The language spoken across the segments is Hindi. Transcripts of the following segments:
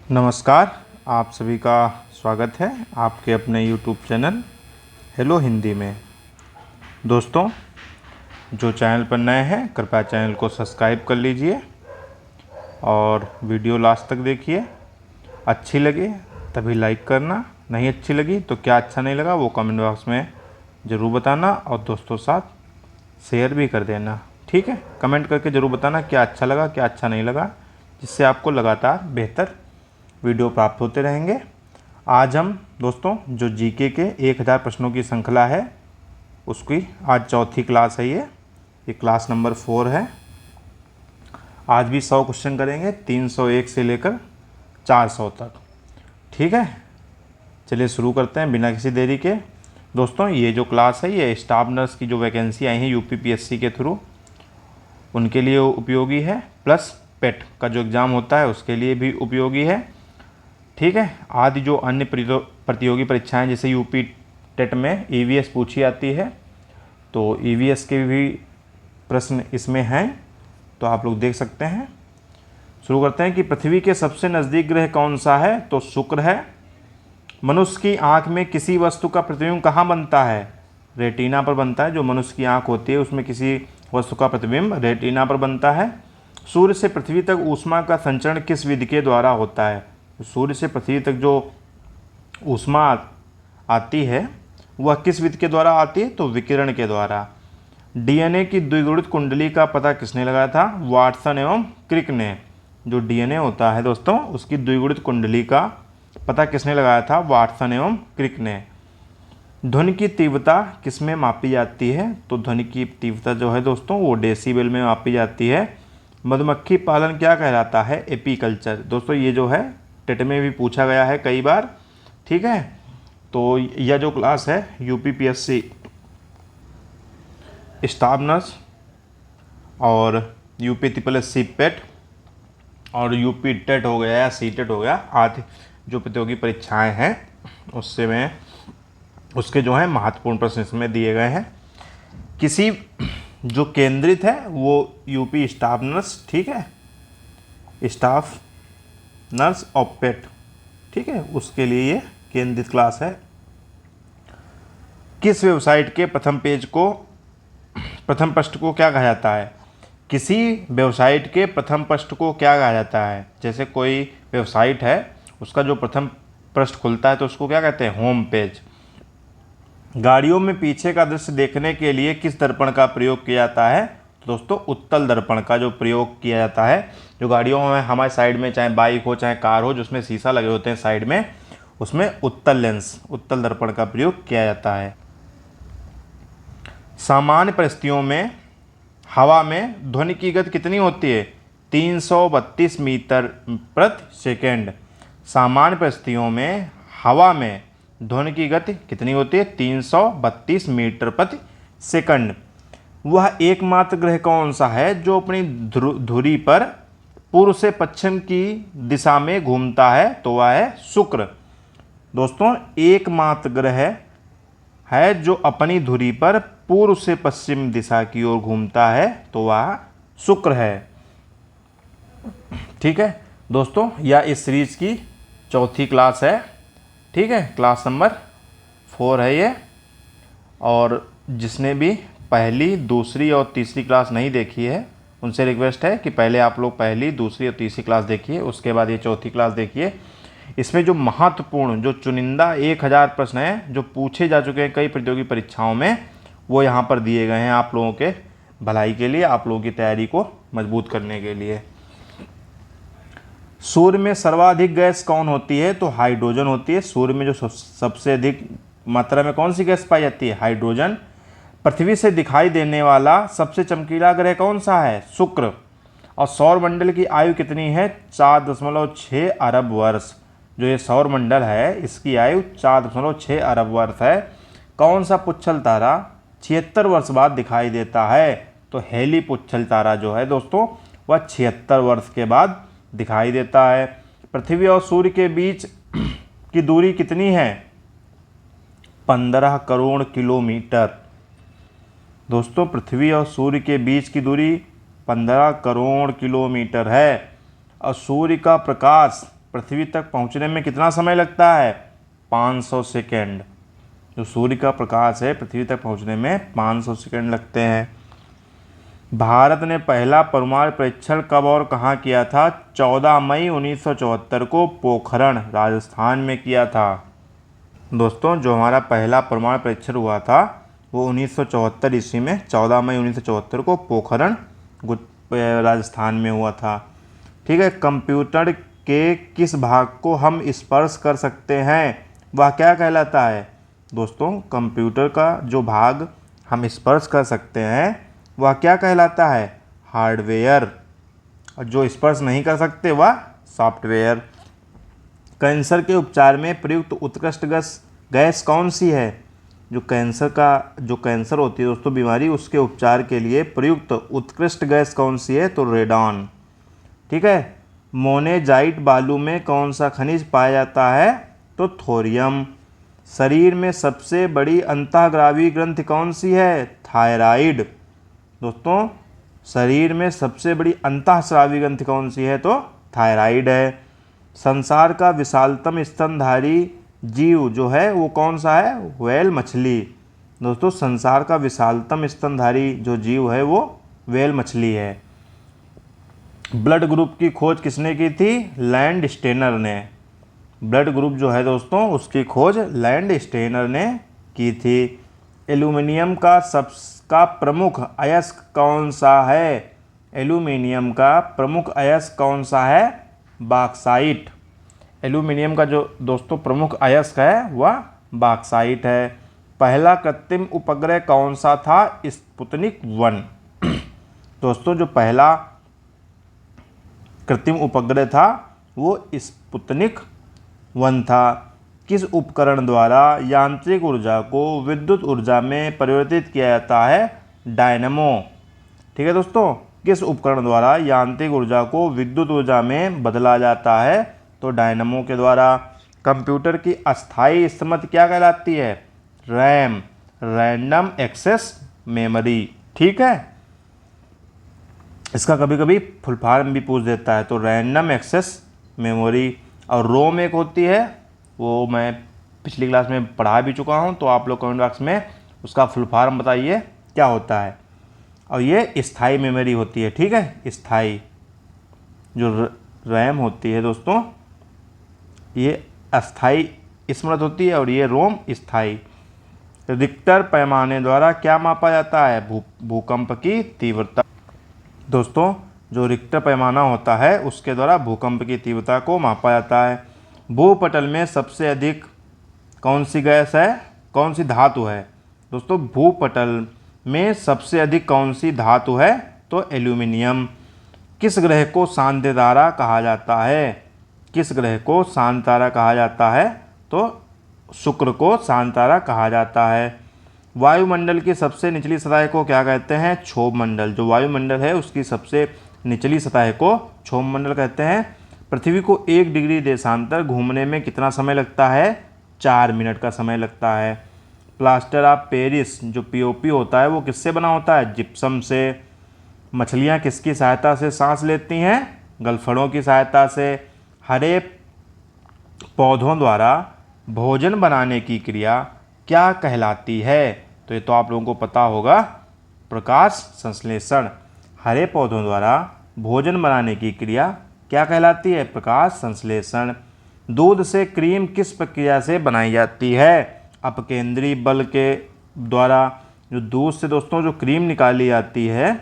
नमस्कार। आप सभी का स्वागत है आपके अपने YouTube चैनल हेलो हिंदी में। दोस्तों, जो चैनल पर नए हैं कृपया चैनल को सब्सक्राइब कर लीजिए और वीडियो लास्ट तक देखिए। अच्छी लगे तभी लाइक करना, नहीं अच्छी लगी तो क्या अच्छा नहीं लगा वो कमेंट बॉक्स में ज़रूर बताना और दोस्तों साथ शेयर भी कर देना। ठीक है, कमेंट करके ज़रूर बताना क्या अच्छा लगा क्या अच्छा नहीं लगा, जिससे आपको लगातार बेहतर वीडियो प्राप्त होते रहेंगे। आज हम दोस्तों जो जीके के 1000 प्रश्नों की श्रृंखला है उसकी आज चौथी क्लास है। ये क्लास नंबर 4 है। आज भी 100 क्वेश्चन करेंगे, 301 से लेकर 400 तक। ठीक है, चलिए शुरू करते हैं बिना किसी देरी के। दोस्तों, ये जो क्लास है ये स्टाफ नर्स की जो वैकेंसी आई है यूपीपीएससी के थ्रू उनके लिए उपयोगी है, प्लस पेट का जो एग्ज़ाम होता है उसके लिए भी उपयोगी है। ठीक है, आदि जो अन्य प्रतियोगी परीक्षाएं जैसे यूपी टेट में ईवीएस पूछी आती है तो ईवीएस के भी प्रश्न इसमें हैं, तो आप लोग देख सकते हैं। शुरू करते हैं कि पृथ्वी के सबसे नज़दीक ग्रह कौन सा है, तो शुक्र है। मनुष्य की आंख में किसी वस्तु का प्रतिबिंब कहाँ बनता है, रेटिना पर बनता है। जो मनुष्य की आंख होती है उसमें किसी वस्तु का प्रतिबिंब रेटिना पर बनता है। सूर्य से पृथ्वी तक ऊष्मा का संचरण किस विधि के द्वारा होता है, सूर्य से पृथ्वी तक जो ऊष्मा आती है वह किस विधि के द्वारा आती है, तो विकिरण के द्वारा। डीएनए की द्विगुणित कुंडली का पता किसने लगाया था, वाटसन एवं क्रिक ने। जो डीएनए होता है दोस्तों उसकी द्विगुणित कुंडली का पता किसने लगाया था, वाटसन एवं क्रिक ने। ध्वनि की तीव्रता किस में मापी जाती है, तो ध्वनि की तीव्रता जो है दोस्तों वो डेसिबल में मापी जाती है। मधुमक्खी पालन क्या कहलाता है, एपीकल्चर। दोस्तों ये जो है टेट में भी पूछा गया है कई बार। ठीक है, तो यह जो क्लास है यूपीपीएससी स्टाफ नर्स और यूपी ट्रिपल एस सी पेट और यूपी टेट हो गया या सी टेट हो गया आदि जो प्रतियोगी परीक्षाएं हैं उससे में उसके जो है महत्वपूर्ण प्रश्न इसमें दिए गए हैं। किसी जो केंद्रित है वो यूपी स्टाफ नर्स, ठीक है, स्टाफ नर्स और पेट, ठीक है, उसके लिए ये केंद्रित क्लास है। किस वेबसाइट के प्रथम पृष्ठ को क्या कहा जाता है, किसी वेबसाइट के प्रथम पृष्ठ को क्या कहा जाता है। जैसे कोई वेबसाइट है उसका जो प्रथम पृष्ठ खुलता है तो उसको क्या कहते हैं, होम पेज। गाड़ियों में पीछे का दृश्य देखने के लिए किस दर्पण का प्रयोग किया जाता है, तो दोस्तों उत्तल दर्पण का जो प्रयोग किया जाता है। जो गाड़ियों में हमारे साइड में चाहे बाइक हो चाहे कार हो जिसमें शीशा लगे होते हैं साइड में, उसमें उत्तल लेंस उत्तल दर्पण का प्रयोग किया जाता है। सामान्य परिस्थितियों में हवा में ध्वनि की गति कितनी होती है, 332 मीटर प्रति सेकेंड। सामान्य परिस्थितियों में हवा में ध्वनि की गति कितनी होती है, 332 मीटर प्रति सेकंड। वह एकमात्र ग्रह कौन सा है जो अपनी धुरी पर पूर्व से पश्चिम की दिशा में घूमता है, तो वह है शुक्र। दोस्तों, एकमात्र ग्रह है जो अपनी धुरी पर पूर्व से पश्चिम दिशा की ओर घूमता है, तो वह शुक्र है। ठीक है दोस्तों, यह इस सीरीज की चौथी क्लास है। ठीक है, क्लास नंबर 4 है ये। और जिसने भी पहली दूसरी और तीसरी क्लास नहीं देखी है उनसे रिक्वेस्ट है कि पहले आप लोग पहली दूसरी और तीसरी क्लास देखिए, उसके बाद ये चौथी क्लास देखिए। इसमें जो महत्वपूर्ण जो चुनिंदा 1000 प्रश्न हैं जो पूछे जा चुके हैं कई प्रतियोगी परीक्षाओं में वो यहाँ पर दिए गए हैं आप लोगों के भलाई के लिए, आप लोगों की तैयारी को मजबूत करने के लिए। सूर्य में सर्वाधिक गैस कौन होती है, तो हाइड्रोजन होती है। सूर्य में जो सबसे अधिक मात्रा में कौन सी गैस पाई जाती है, हाइड्रोजन। पृथ्वी से दिखाई देने वाला सबसे चमकीला ग्रह कौन सा है, शुक्र। और सौरमंडल की आयु कितनी है, 4.6 अरब वर्ष। जो ये सौरमंडल है इसकी आयु 4.6 अरब वर्ष है। कौन सा पुच्छल तारा 76 वर्ष बाद दिखाई देता है, तो हेली पुच्छल तारा जो है दोस्तों वह 76 वर्ष के बाद दिखाई देता है। पृथ्वी और सूर्य के बीच की दूरी कितनी है, 15 करोड़ किलोमीटर। दोस्तों, पृथ्वी और सूर्य के बीच की दूरी 15 करोड़ किलोमीटर है। और सूर्य का प्रकाश पृथ्वी तक पहुंचने में कितना समय लगता है? 500 सेकेंड। जो सूर्य का प्रकाश है पृथ्वी तक पहुंचने में 500 सेकेंड लगते हैं। भारत ने पहला परमाणु परीक्षण कब और कहाँ किया था? 14 मई 1974 को पोखरण राजस्थान में किया था। दोस्तों, जो हमारा पहला परमाणु परीक्षण हुआ था वो 1974 ईस्वी में 14 मई 1974 को पोखरण राजस्थान में हुआ था। ठीक है। कंप्यूटर के किस भाग को हम स्पर्श कर सकते हैं वह क्या कहलाता है? दोस्तों, कंप्यूटर का जो भाग हम स्पर्श कर सकते हैं वह क्या कहलाता है? हार्डवेयर। और जो स्पर्श नहीं कर सकते वह सॉफ्टवेयर। कैंसर के उपचार में प्रयुक्त उत्कृष्ट गैस कौन सी है? जो कैंसर होती है दोस्तों बीमारी, उसके उपचार के लिए प्रयुक्त उत्कृष्ट गैस कौन सी है? तो रेडॉन। ठीक है। मोनेजाइट बालू में कौन सा खनिज पाया जाता है? तो थोरियम। शरीर में सबसे बड़ी अंतःग्रावी ग्रंथि कौन सी है? थायराइड। दोस्तों, शरीर में सबसे बड़ी अंतःस्रावी ग्रंथि कौन सी है? तो थायराइड है। संसार का विशालतम स्तनधारी जीव जो है वो कौन सा है? व्हेल मछली। दोस्तों, संसार का विशालतम स्तनधारी जो जीव है वो व्हेल मछली है। ब्लड ग्रुप की खोज किसने की थी? लैंड स्टेनर ने। ब्लड ग्रुप जो है दोस्तों उसकी खोज लैंड स्टेनर ने की थी। एल्यूमिनियम का प्रमुख अयस्क कौन सा है? एल्यूमिनियम का प्रमुख अयस्क कौन सा है? बॉक्साइट। एल्यूमिनियम का जो दोस्तों प्रमुख अयस्क है वह बॉक्साइट है। पहला कृत्रिम उपग्रह कौन सा था? स्पुतनिक 1। दोस्तों, जो पहला कृत्रिम उपग्रह था वो स्पुतनिक 1 था। किस उपकरण द्वारा यांत्रिक ऊर्जा को विद्युत ऊर्जा में परिवर्तित किया जाता है? डायनेमो। ठीक है दोस्तों, किस उपकरण द्वारा यांत्रिक ऊर्जा को विद्युत ऊर्जा में बदला जाता है? तो डायनेमो के द्वारा। कंप्यूटर की अस्थायी स्मृति क्या कहलाती है? RAM, random access memory. ठीक है। इसका कभी कभी फुल फॉर्म भी पूछ देता है, तो रैंडम एक्सेस मेमोरी। और रोम एक होती है, वो मैं पिछली क्लास में पढ़ा भी चुका हूँ, तो आप लोग कमेंट बॉक्स में उसका फुल फॉर्म बताइए क्या होता है। और ये स्थायी मेमोरी होती है। ठीक है। स्थायी जो रैम होती है दोस्तों ये अस्थाई स्मृति होती है और ये रोम स्थायी। रिक्टर पैमाने द्वारा क्या मापा जाता है? भूकंप की तीव्रता। दोस्तों, जो रिक्टर पैमाना होता है उसके द्वारा भूकंप की तीव्रता को मापा जाता है। भूपटल में सबसे अधिक कौन सी गैस है? कौन सी धातु है? दोस्तों, भूपटल में सबसे अधिक कौन सी धातु है? तो एल्यूमिनियम। किस ग्रह को शांति तारा कहा जाता है? किस ग्रह को शांति तारा कहा जाता है? तो शुक्र को शांति तारा कहा जाता है। वायुमंडल की सबसे निचली सतह को क्या कहते हैं? क्षोभ मंडल। जो वायुमंडल है उसकी सबसे निचली सतह को क्षोभ मंडल कहते हैं। पृथ्वी को 1 डिग्री देशांतर घूमने में कितना समय लगता है? 4 मिनट का समय लगता है। प्लास्टर ऑफ पेरिस जो पीओपी होता है वो किससे बना होता है? जिप्सम से। मछलियाँ किसकी सहायता से सांस लेती हैं? गलफड़ों की सहायता से। हरे पौधों द्वारा भोजन बनाने की क्रिया क्या कहलाती है? तो ये तो आप लोगों को पता होगा, प्रकाश संश्लेषण। हरे पौधों द्वारा भोजन बनाने की क्रिया क्या कहलाती है? प्रकाश संश्लेषण। दूध से क्रीम किस प्रक्रिया से बनाई जाती है? अपकेंद्री बल के द्वारा। जो दूध से दोस्तों जो क्रीम निकाली जाती है,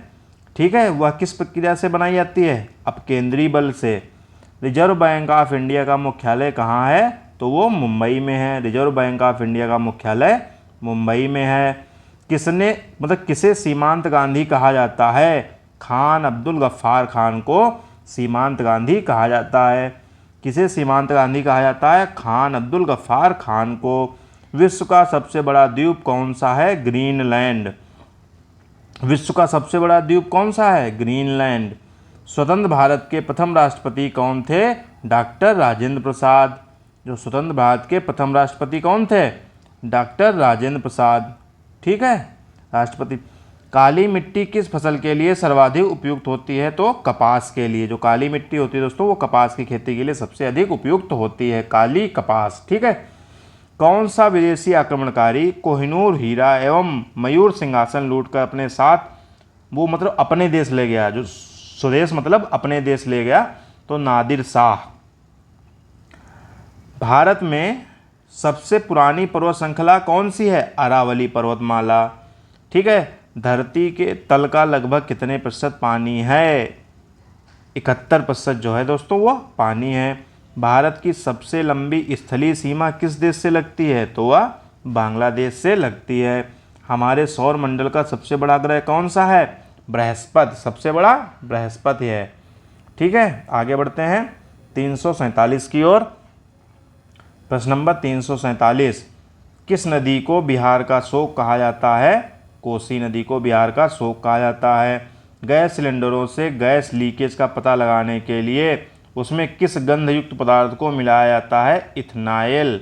ठीक है, वह किस प्रक्रिया से बनाई जाती है? अपकेंद्री बल से। रिजर्व बैंक ऑफ इंडिया का मुख्यालय कहाँ है? तो वो मुंबई में है। रिजर्व बैंक ऑफ इंडिया का मुख्यालय मुंबई में है। किसे सीमांत गांधी कहा जाता है? खान अब्दुल गफ्फार खान को सीमांत गांधी कहा जाता है। किसे सीमांत गांधी कहा जाता है? खान अब्दुल गफ्फार खान को। विश्व का सबसे बड़ा द्वीप कौन सा है? ग्रीनलैंड। विश्व का सबसे बड़ा द्वीप कौन सा है? ग्रीनलैंड। स्वतंत्र भारत के प्रथम राष्ट्रपति कौन थे? डॉक्टर राजेंद्र प्रसाद। जो स्वतंत्र भारत के प्रथम राष्ट्रपति कौन थे? डॉक्टर राजेंद्र प्रसाद। ठीक है, राष्ट्रपति। काली मिट्टी किस फसल के लिए सर्वाधिक उपयुक्त होती है? तो कपास के लिए। जो काली मिट्टी होती है दोस्तों वो कपास की खेती के लिए सबसे अधिक उपयुक्त होती है, काली कपास। ठीक है। कौन सा विदेशी आक्रमणकारी कोहिनूर हीरा एवं मयूर सिंहासन लूटकर अपने साथ, वो मतलब अपने देश ले गया, जो स्वदेश मतलब अपने देश ले गया? तो नादिर शाह। भारत में सबसे पुरानी पर्वत श्रृंखला कौन सी है? अरावली पर्वतमाला। ठीक है। धरती के तल का लगभग कितने प्रतिशत पानी है? 71% जो है दोस्तों वो पानी है। भारत की सबसे लंबी स्थलीय सीमा किस देश से लगती है? तो वह बांग्लादेश से लगती है। हमारे सौर मंडल का सबसे बड़ा ग्रह कौन सा है? बृहस्पति। सबसे बड़ा बृहस्पति है। ठीक है, आगे बढ़ते हैं 347 की ओर। प्रश्न नंबर 347, किस नदी को बिहार का शोक कहा जाता है? कोसी नदी को बिहार का शोक कहा जाता है। गैस सिलेंडरों से गैस लीकेज का पता लगाने के लिए उसमें किस गंधयुक्त पदार्थ को मिलाया जाता है? इथनाइल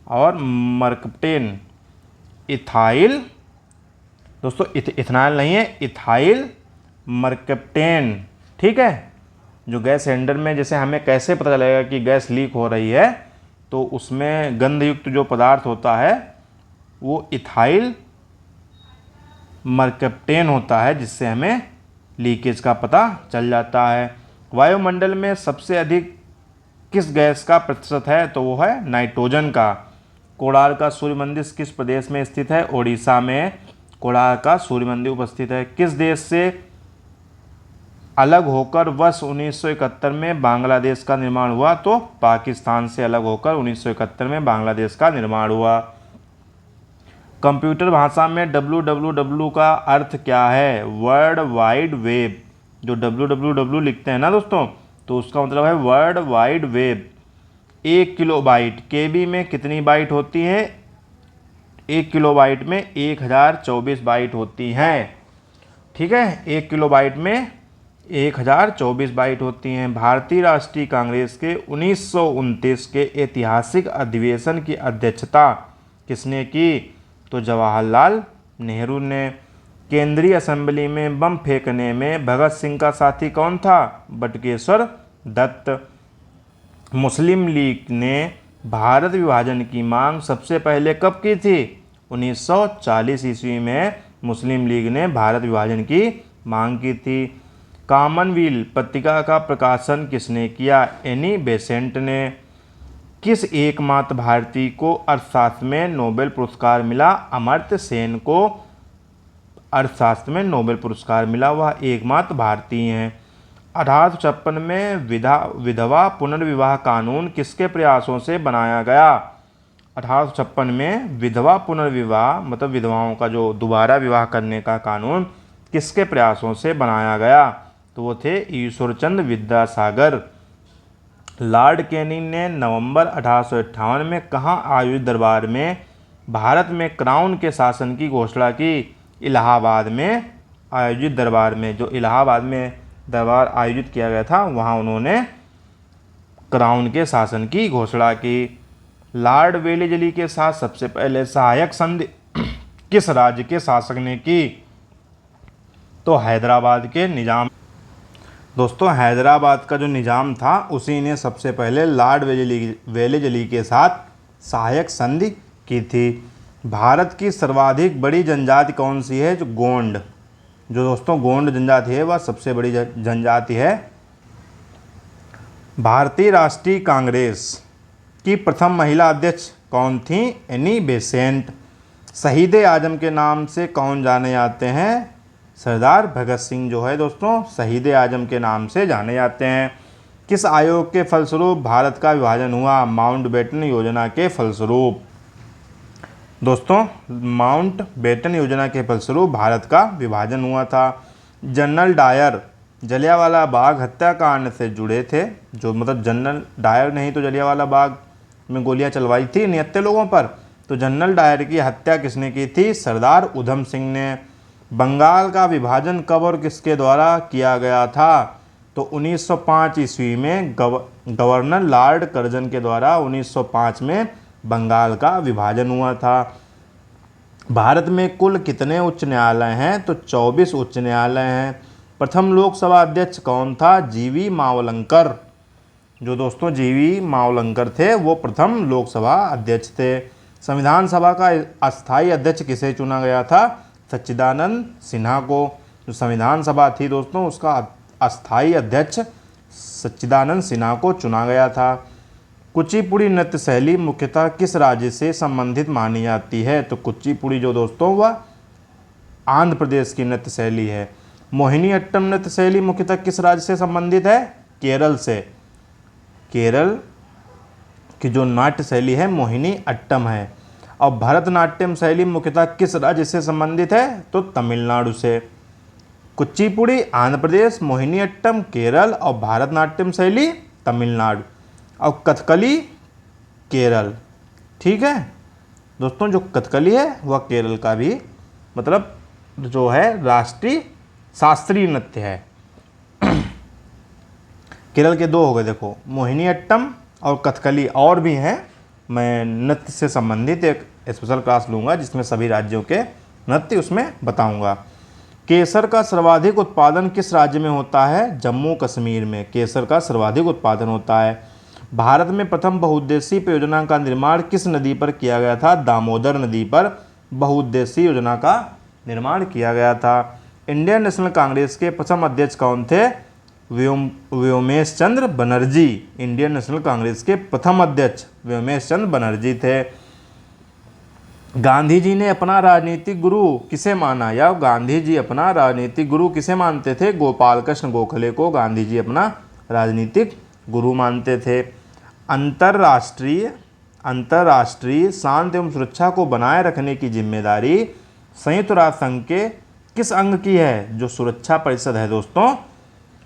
और मर्कप्टेन। इथाइल दोस्तों, इथनाइल नहीं है, इथाइल मर्कप्टेन। ठीक है। जो गैस सिलेंडर में जैसे हमें कैसे पता चलेगा कि गैस लीक हो रही है, तो उसमें गंधयुक्त जो पदार्थ होता है वो इथाइल मर्कप्टेन होता है, जिससे हमें लीकेज का पता चल जाता है। वायुमंडल में सबसे अधिक किस गैस का प्रतिशत है? तो वो है नाइट्रोजन का। कोणार्क का सूर्य मंदिर किस प्रदेश में स्थित है? ओडिशा में कोणार्क का सूर्य मंदिर उपस्थित है। किस देश से अलग होकर वर्ष 1971 में बांग्लादेश का निर्माण हुआ? तो पाकिस्तान से अलग होकर 1971 में बांग्लादेश का निर्माण हुआ। कंप्यूटर भाषा में www का अर्थ क्या है? World wide web. जो www लिखते हैं ना दोस्तों, तो उसका मतलब है वर्ल्ड वाइड वेब। 1 किलोबाइट, केबी में कितनी बाइट होती है? 1 किलोबाइट में 1024 बाइट होती हैं। ठीक है, 1 किलोबाइट में 1024 बाइट होती हैं। भारतीय राष्ट्रीय कांग्रेस के 1929 के ऐतिहासिक अधिवेशन की अध्यक्षता किसने की? तो जवाहरलाल नेहरू ने। केंद्रीय असेंबली में बम फेंकने में भगत सिंह का साथी कौन था? बटुकेश्वर दत्त। मुस्लिम लीग ने भारत विभाजन की मांग सबसे पहले कब की थी? 1940 ईस्वी में मुस्लिम लीग ने भारत विभाजन की मांग की थी। कॉमनवेल्थ पत्रिका का प्रकाशन किसने किया? एनी बेसेंट ने। किस एकमात्र भारतीय को अर्थशास्त्र में नोबेल पुरस्कार मिला? अमर्त्य सेन को अर्थशास्त्र में नोबेल पुरस्कार मिला, वह एकमात्र भारतीय हैं। 1856 में विधवा पुनर्विवाह कानून किसके प्रयासों से बनाया गया? 1856 में विधवा पुनर्विवाह मतलब विधवाओं का जो दोबारा विवाह करने का कानून किसके प्रयासों से बनाया गया? तो वो थे ईश्वरचंद्र विद्यासागर। लॉर्ड कैनिंग ने नवंबर 1858 में कहाँ आयोजित दरबार में भारत में क्राउन के शासन की घोषणा की? इलाहाबाद में आयोजित दरबार में, जो इलाहाबाद में दरबार आयोजित किया गया था, वहाँ उन्होंने क्राउन के शासन की घोषणा की। लॉर्ड वेलेजली के साथ सबसे पहले सहायक संधि किस राज्य के शासक ने की? तो हैदराबाद के निजाम। दोस्तों, हैदराबाद का जो निजाम था उसी ने सबसे पहले लॉर्ड वेलेजली के साथ सहायक संधि की थी। भारत की सर्वाधिक बड़ी जनजाति कौन सी है? जो गोंड। जो दोस्तों गोंड जनजाति है वह सबसे बड़ी जनजाति है। भारतीय राष्ट्रीय कांग्रेस की प्रथम महिला अध्यक्ष कौन थी? Annie Besant. शहीद आजम के नाम से कौन जाने जाते हैं? सरदार भगत सिंह जो है दोस्तों शहीद आजम के नाम से जाने जाते हैं। किस आयोग के फलस्वरूप भारत का विभाजन हुआ? माउंटबेटन योजना के फलस्वरूप। दोस्तों, माउंटबेटन योजना के फलस्वरूप भारत का विभाजन हुआ था। जनरल डायर जलियांवाला बाग हत्याकांड से जुड़े थे। जो मतलब जनरल डायर ने ही तो जलियांवाला बाग में गोलियां चलवाई थी निहत्थे लोगों पर। तो जनरल डायर की हत्या किसने की थी? सरदार उधम सिंह ने। बंगाल का विभाजन कब और किसके द्वारा किया गया था? तो 1905 ईस्वी में गवर्नर लॉर्ड कर्जन के द्वारा 1905 में बंगाल का विभाजन हुआ था। भारत में कुल कितने उच्च न्यायालय हैं? तो 24 उच्च न्यायालय हैं। प्रथम लोकसभा अध्यक्ष कौन था? जीवी मावलंकर। जो दोस्तों जीवी मावलंकर थे वो प्रथम लोकसभा अध्यक्ष थे। संविधान सभा का अस्थायी अध्यक्ष किसे चुना गया था? सच्चिदानंद सिन्हा को। जो संविधान सभा थी दोस्तों उसका अस्थायी अध्यक्ष सच्चिदानंद सिन्हा को चुना गया था। कुचिपुड़ी नृत्य शैली मुख्यतः किस राज्य से संबंधित मानी जाती है? तो कुचिपुड़ी जो दोस्तों वह आंध्र प्रदेश की नृत्य शैली है। मोहिनी अट्टम नृत्य शैली मुख्यतः किस राज्य से संबंधित है? केरल से। केरल की जो नाट्य शैली है मोहिनी अट्टम है। और भरतनाट्यम शैली मुख्यतः किस राज्य से संबंधित है? तो तमिलनाडु से। कुचिपुड़ी आंध्र प्रदेश, मोहिनी अट्टम केरल और भरतनाट्यम शैली तमिलनाडु और कथकली केरल। ठीक है दोस्तों, जो कथकली है वह केरल का भी मतलब जो है राष्ट्रीय शास्त्रीय नृत्य है। केरल के दो हो गए देखो, मोहिनी अट्टम और कथकली, और भी हैं। मैं नृत्य से संबंधित एक स्पेशल क्लास लूँगा जिसमें सभी राज्यों के नृत्य उसमें बताऊँगा। केसर का सर्वाधिक उत्पादन किस राज्य में होता है? जम्मू कश्मीर में केसर का सर्वाधिक उत्पादन होता है। भारत में प्रथम बहुउद्देशीय परियोजना का निर्माण किस नदी पर किया गया था? दामोदर नदी पर बहुउद्देशीय योजना का निर्माण किया गया था। इंडियन नेशनल कांग्रेस के प्रथम अध्यक्ष कौन थे? व्योमेश चंद्र बनर्जी। इंडियन नेशनल कांग्रेस के प्रथम अध्यक्ष व्योमेश चंद्र बनर्जी थे। गांधी जी ने अपना राजनीतिक गुरु किसे माना? या गांधी जी अपना राजनीतिक गुरु किसे मानते थे? गोपाल कृष्ण गोखले को गांधी जी अपना राजनीतिक गुरु मानते थे। अंतर्राष्ट्रीय शांति एवं सुरक्षा को बनाए रखने की जिम्मेदारी संयुक्त राष्ट्र संघ के किस अंग की है? जो सुरक्षा परिषद है दोस्तों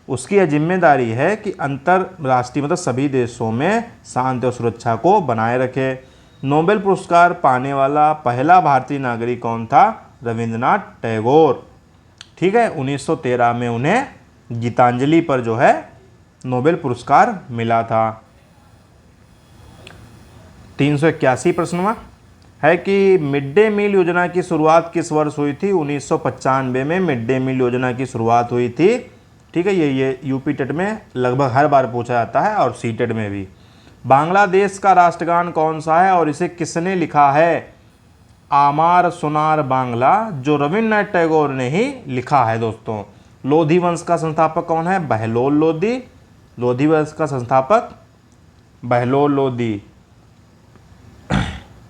उसकी यह जिम्मेदारी है कि अंतर्राष्ट्रीय मतलब सभी देशों में शांति और सुरक्षा को बनाए रखे। नोबेल पुरस्कार पाने वाला पहला भारतीय नागरिक कौन था? रविंद्रनाथ टैगोर। ठीक है, 1913 में उन्हें गीतांजलि पर जो है नोबेल पुरस्कार मिला था। 381 प्रश्नवा है कि मिड डे मील योजना की शुरुआत किस वर्ष हुई थी? 1995 में मिड डे मील योजना की शुरुआत हुई थी। ठीक है, ये यूपी टेट में लगभग हर बार पूछा जाता है और सी टेट में भी। बांग्लादेश का राष्ट्रगान कौन सा है और इसे किसने लिखा है? आमार सोनार बांग्ला, जो रविन्द्रनाथ टैगोर ने ही लिखा है दोस्तों। लोधी वंश का संस्थापक कौन है? बहलोल लोधी। लोधी वंश का संस्थापक बहलोल लोधी।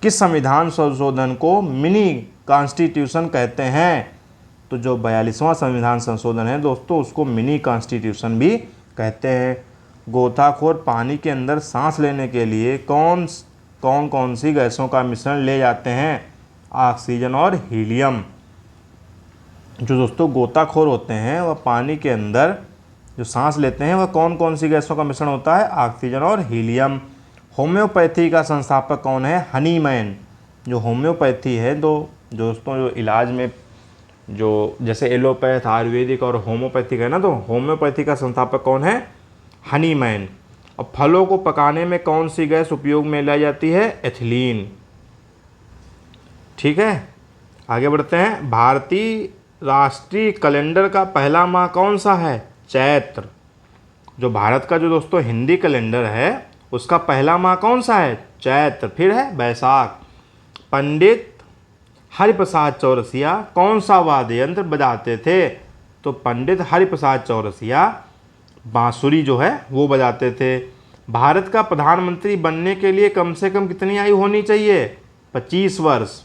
किस संविधान संशोधन को मिनी कॉन्स्टिट्यूशन कहते हैं? तो जो 42वां संविधान संशोधन है दोस्तों उसको मिनी कॉन्स्टिट्यूशन भी कहते हैं। गोताखोर पानी के अंदर सांस लेने के लिए कौन कौन सी गैसों का मिश्रण ले जाते हैं? ऑक्सीजन और हीलियम। जो दोस्तों गोताखोर होते हैं वह पानी के अंदर जो सांस लेते हैं वह कौन कौन सी गैसों का मिश्रण होता है? ऑक्सीजन और हीलियम। होम्योपैथी का संस्थापक कौन है? हनीमैन। जो होम्योपैथी है दोस्तों जो इलाज में जो जैसे एलोपैथ आयुर्वेदिक और होम्योपैथिक है ना, तो होम्योपैथी का संस्थापक कौन है? हनीमैन। और फलों को पकाने में कौन सी गैस उपयोग में लाई जाती है? एथिलीन। ठीक है, आगे बढ़ते हैं। भारतीय राष्ट्रीय कैलेंडर का पहला माह कौन सा है? चैत्र। जो भारत का जो दोस्तों हिंदी कैलेंडर है उसका पहला माह कौन सा है? चैत्र। फिर है बैसाख। पंडित हरिप्रसाद चौरसिया कौन सा वाद्य यंत्र बजाते थे? तो पंडित हरिप्रसाद चौरसिया बांसुरी जो है वो बजाते थे। भारत का प्रधानमंत्री बनने के लिए कम से कम कितनी आयु होनी चाहिए? 25 वर्ष।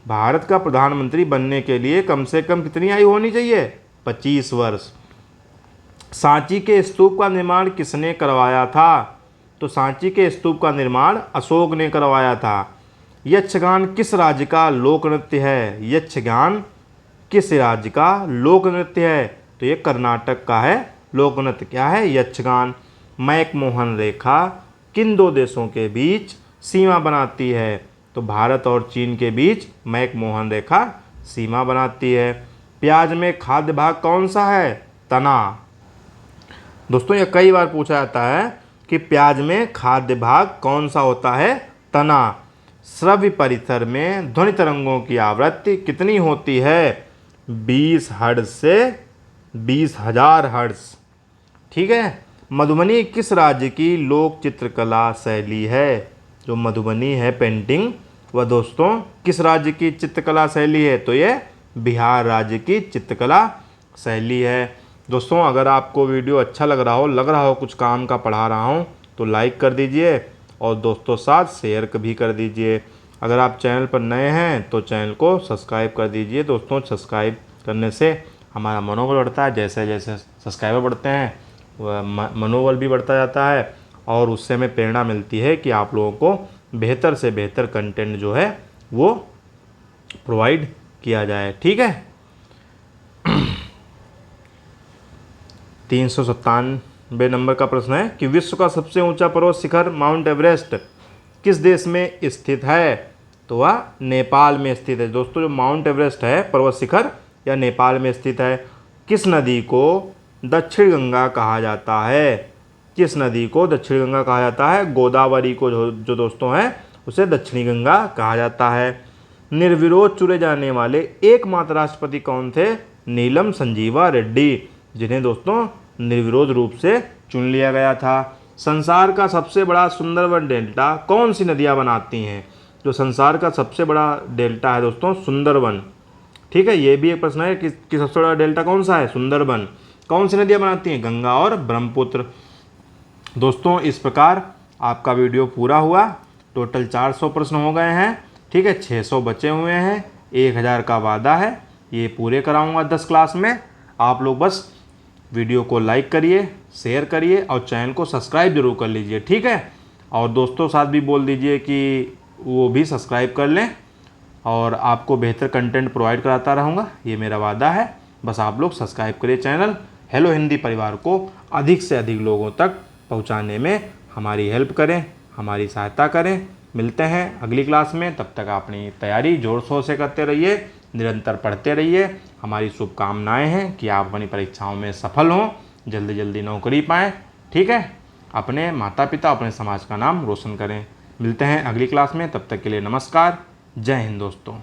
भारत का प्रधानमंत्री बनने के लिए कम से कम कितनी आयु होनी चाहिए? 25 वर्ष। सांची के स्तूप का निर्माण किसने करवाया था? तो सांची के स्तूप का निर्माण अशोक ने करवाया था। यक्षगान किस राज्य का लोक नृत्य है? यक्षगान किस राज्य का लोक नृत्य है? तो ये कर्नाटक का है लोक नृत्य। क्या है? यक्षगान। मैकमोहन रेखा किन दो देशों के बीच सीमा बनाती है? तो भारत और चीन के बीच मैकमोहन रेखा सीमा बनाती है। प्याज में खाद्य भाग कौन सा है? तना। दोस्तों ये कई बार पूछा जाता है कि प्याज में खाद्य भाग कौन सा होता है? तना। श्रव्य परिसर में ध्वनि तरंगों की आवृत्ति कितनी होती है? 20 हर्ट्ज से 20,000 हर्ट्ज। ठीक है। मधुबनी किस राज्य की लोक चित्रकला शैली है? जो मधुबनी है पेंटिंग, वह दोस्तों किस राज्य की चित्रकला शैली है? तो ये बिहार राज्य की चित्रकला शैली है। दोस्तों अगर आपको वीडियो अच्छा लग रहा हो कुछ काम का पढ़ा रहा हूँ, तो लाइक कर दीजिए और दोस्तों साथ शेयर भी कर दीजिए। अगर आप चैनल पर नए हैं तो चैनल को सब्सक्राइब कर दीजिए। दोस्तों सब्सक्राइब करने से हमारा मनोबल बढ़ता है। जैसे जैसे सब्सक्राइबर बढ़ते हैं वह मनोबल भी बढ़ता जाता है और उससे हमें प्रेरणा मिलती है कि आप लोगों को बेहतर से बेहतर कंटेंट जो है वो प्रोवाइड किया जाए। ठीक है। 397 नंबर का प्रश्न है कि विश्व का सबसे ऊंचा पर्वत शिखर माउंट एवरेस्ट किस देश में स्थित है? तो वह नेपाल में स्थित है। दोस्तों जो माउंट एवरेस्ट है पर्वत शिखर यह नेपाल में स्थित है। किस नदी को दक्षिण गंगा कहा जाता है? किस नदी को दक्षिण गंगा कहा जाता है? गोदावरी को जो दोस्तों है उसे दक्षिणी गंगा कहा जाता है। निर्विरोध चुने जाने वाले एकमात्र राष्ट्रपति कौन थे? नीलम संजीवा रेड्डी, जिन्हें दोस्तों निर्विरोध रूप से चुन लिया गया था। संसार का सबसे बड़ा सुंदरवन डेल्टा कौन सी नदियां बनाती हैं? जो संसार का सबसे बड़ा डेल्टा है दोस्तों सुंदरवन। ठीक है। ये भी एक प्रश्न है कि सबसे बड़ा डेल्टा कौन सा है? सुंदरवन। कौन सी नदियां बनाती हैं? गंगा और ब्रह्मपुत्र। दोस्तों इस प्रकार आपका वीडियो पूरा हुआ। टोटल 400 प्रश्न हो गए हैं। ठीक है। 600 बचे हुए हैं। 1000 का वादा है, ये पूरे कराऊंगा 10 क्लास में। आप लोग बस वीडियो को लाइक करिए, शेयर करिए और चैनल को सब्सक्राइब जरूर कर लीजिए। ठीक है। और दोस्तों साथ भी बोल दीजिए कि वो भी सब्सक्राइब कर लें और आपको बेहतर कंटेंट प्रोवाइड कराता रहूँगा, ये मेरा वादा है। बस आप लोग सब्सक्राइब करिए चैनल हेलो हिंदी परिवार को अधिक से अधिक लोगों तक पहुँचाने में हमारी हेल्प करें, हमारी सहायता करें। मिलते हैं अगली क्लास में। तब तक अपनी तैयारी जोर शोर से करते रहिए, निरंतर पढ़ते रहिए। हमारी शुभकामनाएं हैं कि आप अपनी परीक्षाओं में सफल हों, जल्दी जल्दी नौकरी पाएँ। ठीक है। अपने माता पिता अपने समाज का नाम रोशन करें। मिलते हैं अगली क्लास में। तब तक के लिए नमस्कार। जय हिंद दोस्तों।